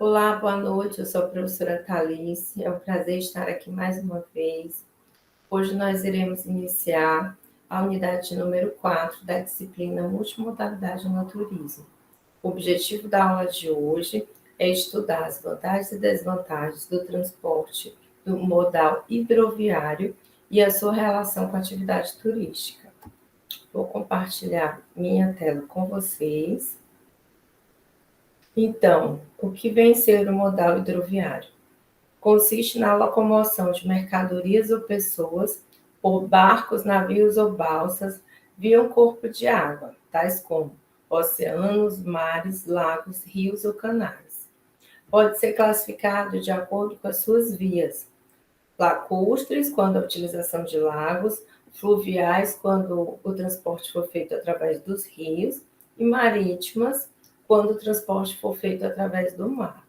Olá, boa noite. Eu sou a professora Thalisse. É um prazer estar aqui mais uma vez. Hoje nós iremos iniciar a unidade número 4 da disciplina Multimodalidade no Turismo. O objetivo da aula de hoje é estudar as vantagens e desvantagens do transporte do modal hidroviário e a sua relação com a atividade turística. Vou compartilhar minha tela com vocês. Então, o que vem ser o modal hidroviário? Consiste na locomoção de mercadorias ou pessoas por barcos, navios ou balsas via um corpo de água, tais como oceanos, mares, lagos, rios ou canais. Pode ser classificado de acordo com as suas vias: lacustres, quando a utilização de lagos, fluviais, quando o transporte for feito através dos rios, e marítimas, quando o transporte for feito através do mar.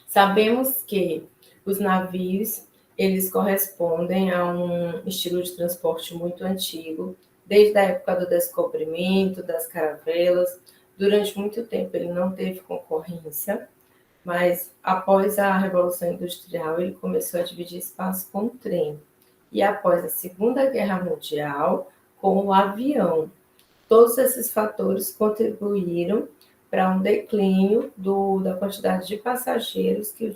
Sabemos que os navios, eles correspondem a um estilo de transporte muito antigo, desde a época do descobrimento, das caravelas. Durante muito tempo ele não teve concorrência, mas após a Revolução Industrial ele começou a dividir espaço com o trem. E após a Segunda Guerra Mundial, com o avião. Todos esses fatores contribuíram para um declínio da quantidade de passageiros que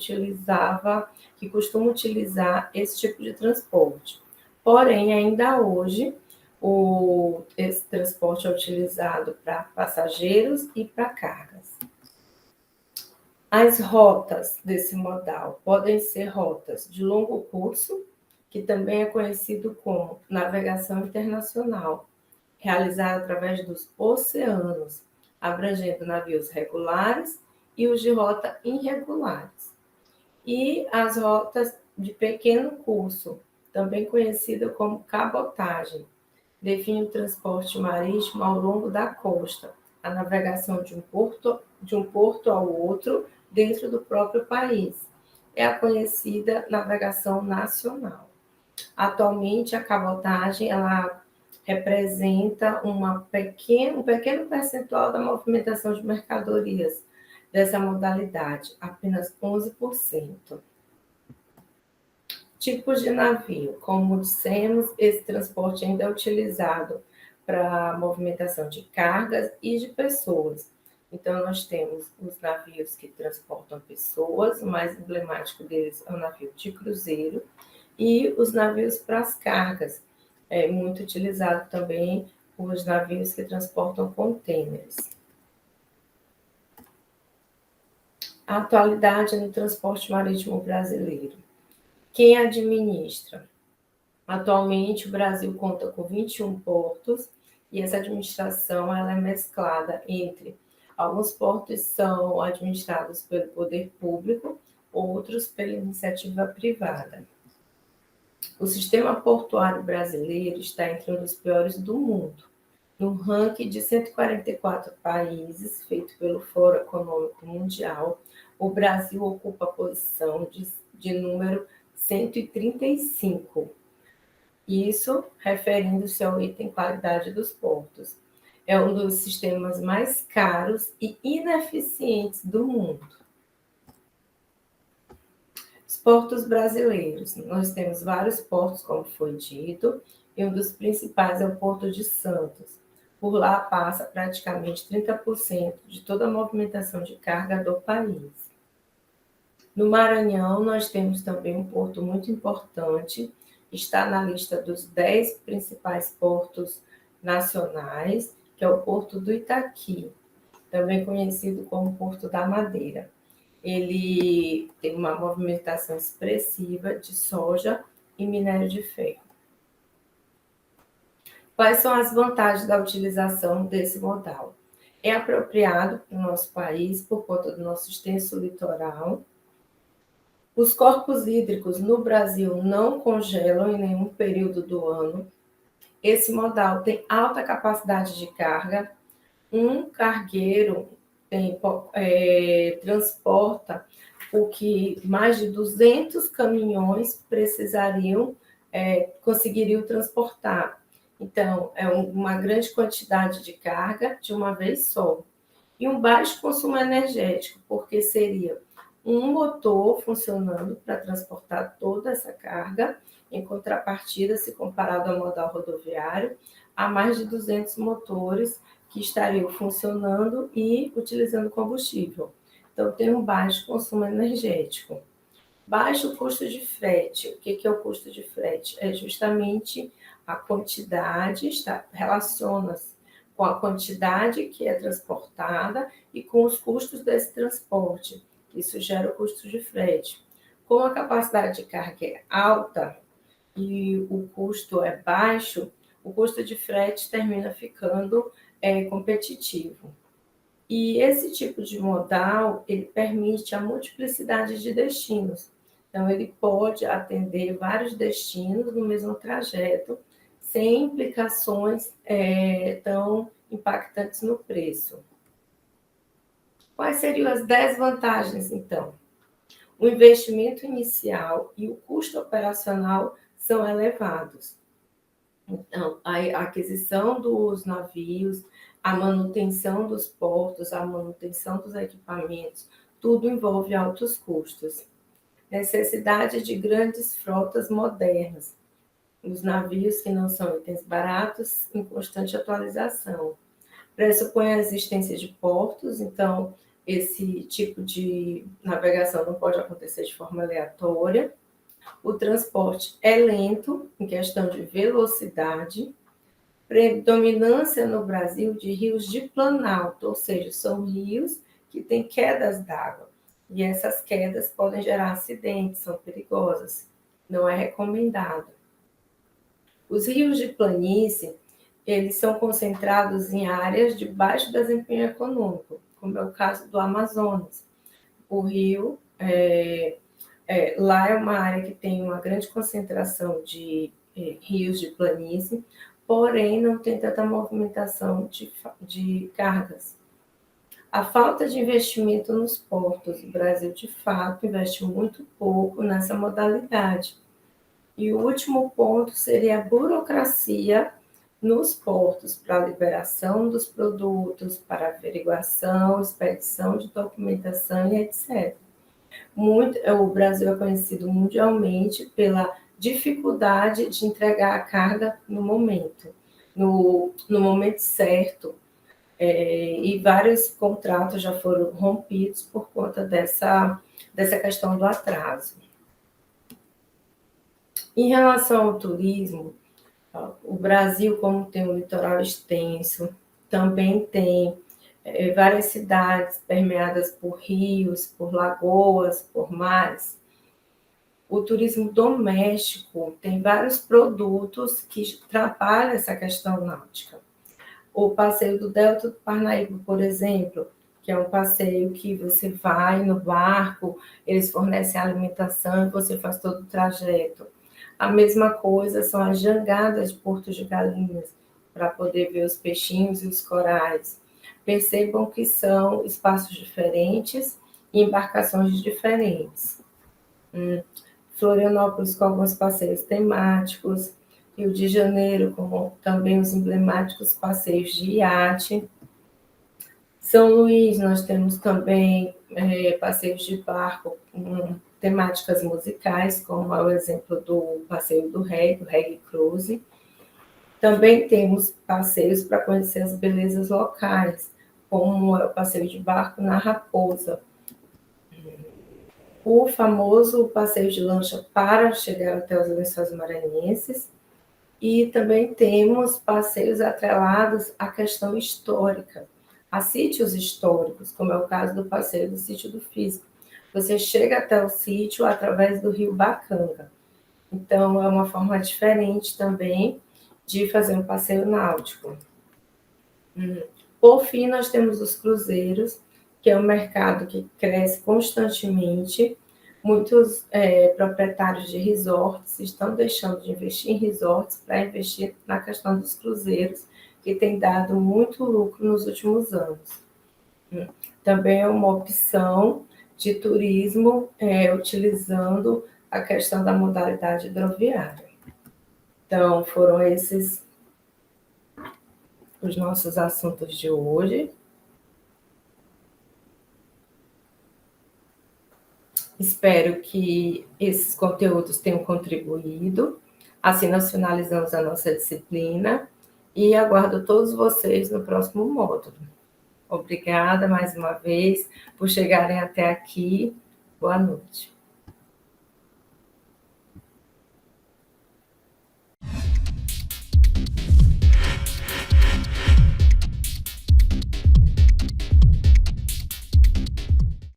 costumam utilizar esse tipo de transporte. Porém, ainda hoje, esse transporte é utilizado para passageiros e para cargas. As rotas desse modal podem ser rotas de longo curso, que também é conhecido como navegação internacional, realizada através dos oceanos, abrangendo navios regulares e os de rota irregulares. E as rotas de pequeno curso, também conhecida como cabotagem, define o transporte marítimo ao longo da costa, a navegação de um porto ao outro dentro do próprio país. É a conhecida navegação nacional. Atualmente, a cabotagem ela representa um pequeno percentual da movimentação de mercadorias dessa modalidade, apenas 11%. Tipos de navio. Como dissemos, esse transporte ainda é utilizado para movimentação de cargas e de pessoas. Então, nós temos os navios que transportam pessoas, o mais emblemático deles é o navio de cruzeiro, e os navios para as cargas, é muito utilizado também os navios que transportam contêineres. A atualidade no transporte marítimo brasileiro. Quem administra? Atualmente, o Brasil conta com 21 portos e essa administração ela é mesclada entre alguns portos são administrados pelo poder público, outros pela iniciativa privada. O sistema portuário brasileiro está entre um dos piores do mundo. No ranking de 144 países, feito pelo Fórum Econômico Mundial, o Brasil ocupa a posição de número 135. Isso referindo-se ao item qualidade dos portos. É um dos sistemas mais caros e ineficientes do mundo. Os portos brasileiros. Nós temos vários portos, como foi dito, e um dos principais é o Porto de Santos. Por lá passa praticamente 30% de toda a movimentação de carga do país. No Maranhão, nós temos também um porto muito importante, está na lista dos 10 principais portos nacionais, que é o Porto do Itaqui, também conhecido como Porto da Madeira. Ele tem uma movimentação expressiva de soja e minério de ferro. Quais são as vantagens da utilização desse modal? É apropriado para o nosso país por conta do nosso extenso litoral. Os corpos hídricos no Brasil não congelam em nenhum período do ano. Esse modal tem alta capacidade de carga. Um cargueiro transporta o que mais de 200 caminhões conseguiriam transportar. Então, é uma grande quantidade de carga de uma vez só. e um baixo consumo energético, porque seria um motor funcionando para transportar toda essa carga, em contrapartida, se comparado ao modal rodoviário, há mais de 200 motores que estariam funcionando e utilizando combustível. Então, tem um baixo consumo energético. Baixo custo de frete. O que é o custo de frete? É justamente a quantidade, relaciona-se com a quantidade que é transportada e com os custos desse transporte. Isso gera o custo de frete. Como a capacidade de carga é alta e o custo é baixo, o custo de frete termina ficando competitivo. E esse tipo de modal, ele permite a multiplicidade de destinos. Então, ele pode atender vários destinos no mesmo trajeto, sem implicações tão impactantes no preço. Quais seriam as desvantagens, então? O investimento inicial e o custo operacional são elevados. Então, a aquisição dos navios, a manutenção dos portos, a manutenção dos equipamentos, tudo envolve altos custos. Necessidade de grandes frotas modernas. Os navios que não são itens baratos, em constante atualização. Pressupõe a existência de portos, então esse tipo de navegação não pode acontecer de forma aleatória. O transporte é lento, em questão de velocidade. Predominância no Brasil de rios de planalto, ou seja, são rios que têm quedas d'água. E essas quedas podem gerar acidentes, são perigosas. Não é recomendado. Os rios de planície, eles são concentrados em áreas de baixo desempenho econômico, como é o caso do Amazonas. O rio lá é uma área que tem uma grande concentração de rios de planície, porém não tem tanta movimentação de cargas. A falta de investimento nos portos. O Brasil, de fato, investe muito pouco nessa modalidade. E o último ponto seria a burocracia nos portos para a liberação dos produtos, para averiguação, expedição de documentação e etc. O Brasil é conhecido mundialmente pela dificuldade de entregar a carga no momento certo, e vários contratos já foram rompidos por conta dessa questão do atraso. Em relação ao turismo, o Brasil, como tem um litoral extenso, também tem várias cidades permeadas por rios, por lagoas, por mares. O turismo doméstico tem vários produtos que trabalham essa questão náutica. O passeio do Delta do Parnaíba, por exemplo, que é um passeio que você vai no barco, eles fornecem alimentação e você faz todo o trajeto. A mesma coisa são as jangadas de Porto de Galinhas, para poder ver os peixinhos e os corais. Percebam que são espaços diferentes e embarcações diferentes. Florianópolis com alguns passeios temáticos, Rio de Janeiro com também os emblemáticos passeios de iate. São Luís, nós temos também passeios de barco com temáticas musicais, como é o exemplo do passeio do Reggae Cruise. Também temos passeios para conhecer as belezas locais, como é o passeio de barco na Raposa. O famoso passeio de lancha para chegar até os Lençóis Maranhenses. E também temos passeios atrelados à questão histórica, a sítios históricos, como é o caso do passeio do Sítio do Fisco. Você chega até o sítio através do rio Bacanga. Então, é uma forma diferente também de fazer um passeio náutico. Por fim, nós temos os cruzeiros, que é um mercado que cresce constantemente. Muitos proprietários de resorts estão deixando de investir em resorts para investir na questão dos cruzeiros, que tem dado muito lucro nos últimos anos. Também é uma opção de turismo utilizando a questão da modalidade hidroviária. Então, foram esses os nossos assuntos de hoje. Espero que esses conteúdos tenham contribuído. Assim nós finalizamos a nossa disciplina e aguardo todos vocês no próximo módulo. Obrigada mais uma vez por chegarem até aqui. Boa noite.